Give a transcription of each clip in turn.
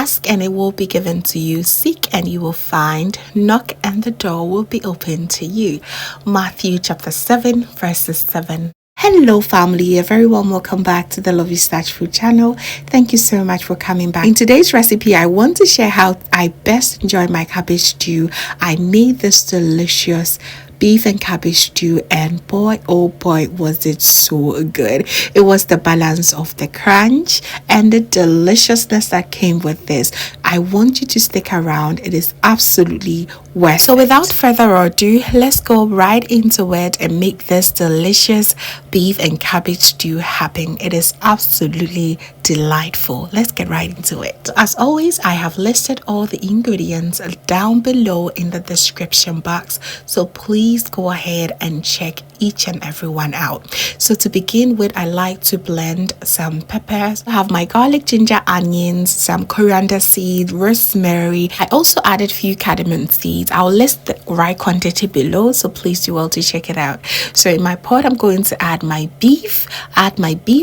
Ask and it will be given to you. Seek and you will find. Knock and the door will be open to you. Matthew chapter 7 verses 7. Hello family, a very warm welcome back to the Love You Starch Food channel. Thank you so much for coming back. In today's recipe, I want to share how I best enjoy my cabbage stew. I made this delicious beef and cabbage stew, and boy oh boy was it so good. It was the balance of the crunch and the deliciousness that came with this. I want you to stick around. It is absolutely worth it. So without further ado, let's go right into it and make this delicious beef and cabbage stew happen. It is absolutely delightful. Let's get right into it. As always, I have listed all the ingredients down below in the description box, so please go ahead and check each and every one out. So to begin with, I like to blend some peppers. I have my garlic, ginger, onions, some coriander seed, rosemary. I also added a few cardamom seeds. I'll list the right quantity below, so please do well to check it out. So in my pot, I'm going to add my beef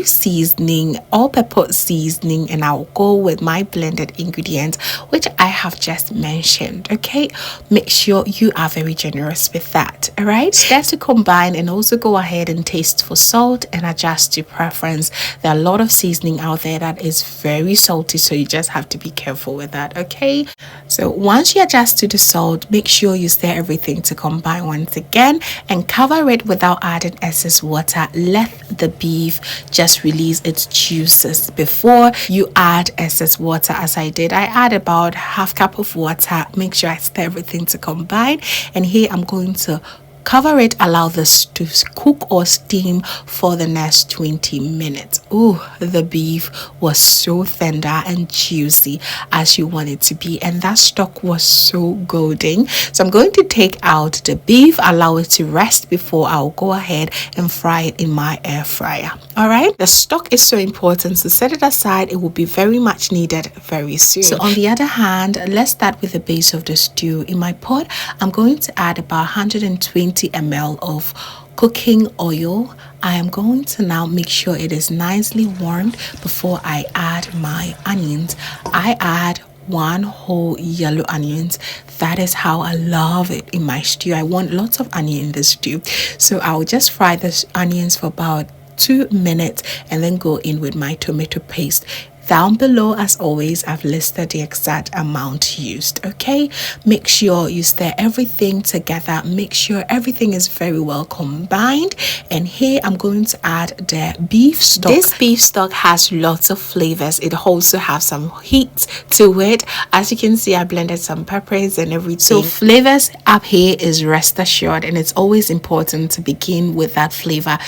seasoning, all pepper seasoning, and I'll go with my blended ingredients, which I have just mentioned. Okay, make sure you are very generous with that. All right, that's to combine, and also go ahead and taste for salt and adjust to preference. There are a lot of seasoning out there that is very salty, so you just have to be careful with that. Okay, so once you adjust to the salt, make sure you stir everything to combine once again and cover it without adding excess water. Let the beef just release its juices before you add excess water. As I did, I add about half cup of water. Make sure I stir everything to combine, and here I'm going to cover it, allow this to cook or steam for the next 20 minutes. Oh, the beef was so tender and juicy as you want it to be, and that stock was so golden. So I'm going to take out the beef, allow it to rest before I'll go ahead and fry it in my air fryer. All right, the stock is so important, so set it aside. It will be very much needed very soon. So on the other hand, let's start with the base of the stew. In my pot, I'm going to add about 120 ml of cooking oil. I am going to now make sure it is nicely warmed before I add my onions. I add one whole yellow onions. That is how I love it in my stew. I want lots of onion in the stew, so I'll just fry the onions for about 2 minutes and then go in with my tomato paste. Down below, as always, I've listed the exact amount used. Okay, make sure you stir everything together. Make sure everything is very well combined. And here I'm going to add the beef stock. This beef stock has lots of flavors. It also has some heat to it. As you can see, I blended some peppers and everything. So flavors up here is rest assured, and it's always important to begin with that flavor,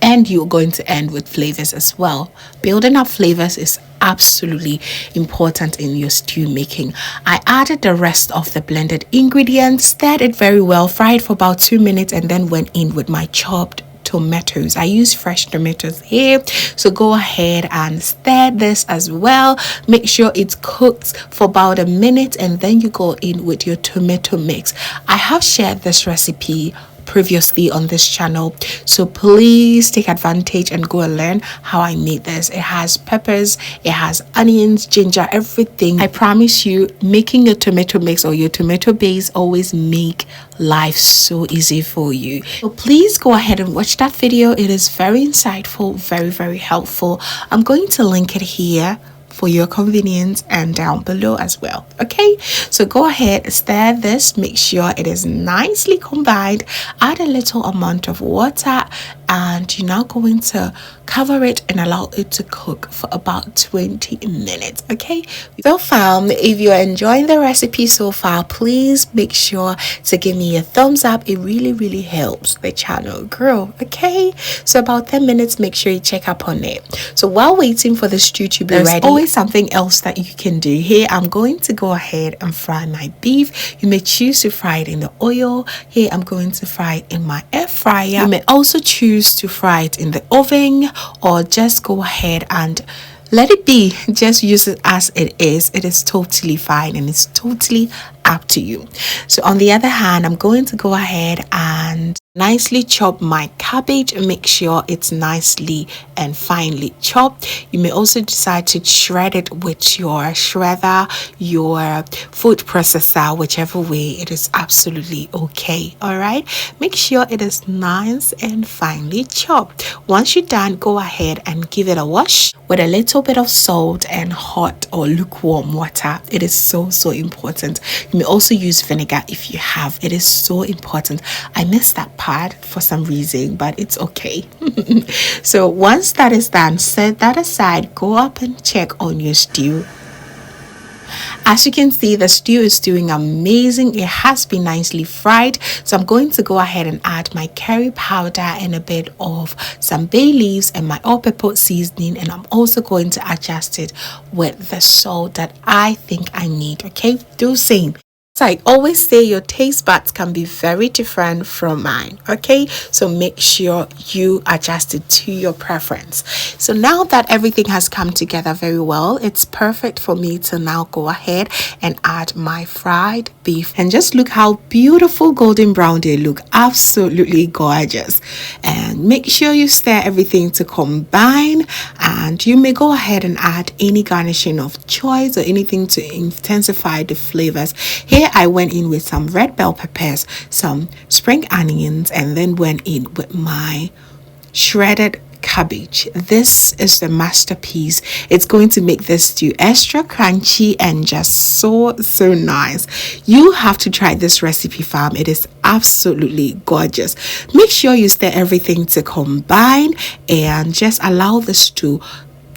and you're going to end with flavors as well. Building up flavors is absolutely important in your stew making. I added the rest of the blended ingredients, stirred it very well, fried for about 2 minutes, and then went in with my chopped tomatoes. I use fresh tomatoes here, so go ahead and stir this as well. Make sure it cooks for about a minute, and then you go in with your tomato mix. I have shared this recipe previously on this channel, so please take advantage and go and learn how I made this. It has peppers, it has onions, ginger, everything. I promise you, making your tomato mix or your tomato base always make life so easy for you. So please go ahead and watch that video. It is very insightful, very helpful. I'm going to link it here for your convenience and down below as well. Okay, so go ahead, stir this, make sure it is nicely combined, add a little amount of water, and you're now going to cover it and allow it to cook for about 20 minutes. Okay, so fam, if you're enjoying the recipe so far, please make sure to give me a thumbs up. It really helps the channel grow. Okay, so about 10 minutes, make sure you check up on it. So while waiting for the stew to be ready, there's always something else that you can do. Here I'm going to go ahead and fry my beef. You may choose to fry it in the oil. Here I'm going to fry it in my air fryer. You may also choose to fry it in the oven, or just go ahead and let it be. Just use it as it is. It is totally fine, and it's totally up to you. So on the other hand, I'm going to go ahead and Nicely chop my cabbage and make sure it's nicely and finely chopped. You may also decide to shred it with your shredder, your food processor, whichever way. It is absolutely okay. All right, make sure it is nice and finely chopped. Once you're done, go ahead and give it a wash with a little bit of salt and hot or lukewarm water. It is so important. You may also use vinegar if you have. It is so important. I missed that part for some reason, but it's okay. So once that is done, set that aside. Go up and check on your stew. As you can see, the stew is doing amazing. It has been nicely fried. So I'm going to go ahead and add my curry powder and a bit of some bay leaves and my all-purpose seasoning. And I'm also going to adjust it with the salt that I think I need. Okay, do same. So I always say your taste buds can be very different from mine, okay? So make sure you adjust it to your preference. So now that everything has come together very well, it's perfect for me to now go ahead and add my fried beef. And just look how beautiful golden brown they look. Absolutely gorgeous. And make sure you stir everything to combine. And you may go ahead and add any garnishing of choice or anything to intensify the flavors. Here I went in with some red bell peppers, some spring onions, and then went in with my shredded cabbage. This is the masterpiece. It's going to make this stew extra crunchy and just so nice. You have to try this recipe, fam. It is absolutely gorgeous. Make sure you stir everything to combine and just allow the stew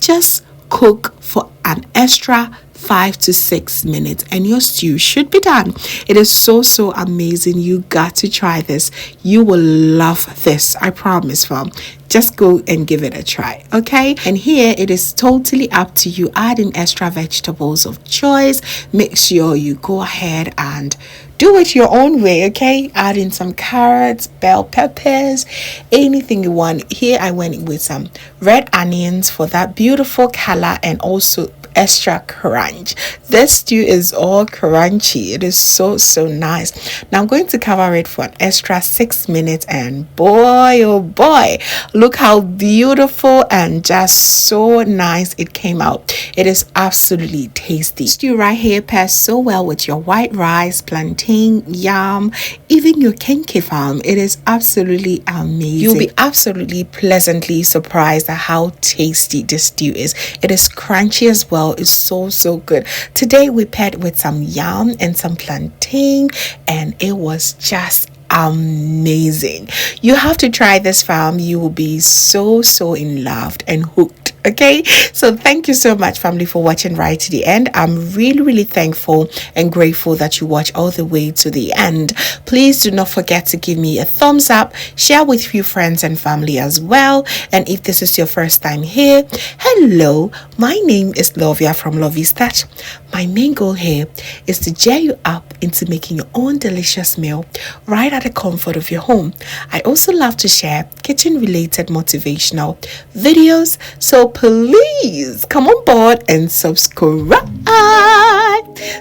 just cook for an extra 5 to 6 minutes and your stew should be done. It is so amazing. You got to try this. You will love this, I promise, fam. Just go and give it a try, okay? And here it is totally up to you. Adding extra vegetables of choice. Make sure you go ahead and do it your own way, okay? Add in some carrots, bell peppers, anything you want. Here I went with some red onions for that beautiful color and also extra crunch. This stew is all crunchy. It is so nice. Now I'm going to cover it for an extra 6 minutes and boy oh boy, look how beautiful and just so nice it came out. It is absolutely tasty. Stew right here pairs so well with your white rice, plantain, yam, even your kenke farm. It is absolutely amazing. You'll be absolutely pleasantly surprised at how tasty this stew is. It is crunchy as well. It's so good. Today we paired with some yam and some plantain and it was just amazing. You have to try this, fam. You will be so in love and hooked. Okay, so thank you so much, family, for watching right to the end. I'm really thankful and grateful that you watch all the way to the end. Please do not forget to give me a thumbs up, share with your friends and family as well. And if this is your first time here, hello, my name is Lovia from Lovey's Touch. My main goal here is to gear you up into making your own delicious meal right at the comfort of your home. I also love to share kitchen related motivational videos, so please come on board and subscribe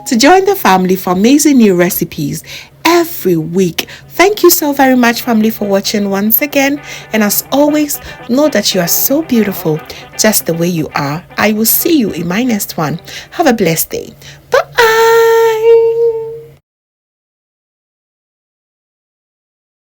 to join the family for amazing new recipes every week. Thank you so very much, family, for watching once again. And as always, know that you are so beautiful just the way you are. I will see you in my next one. Have a blessed day. Bye.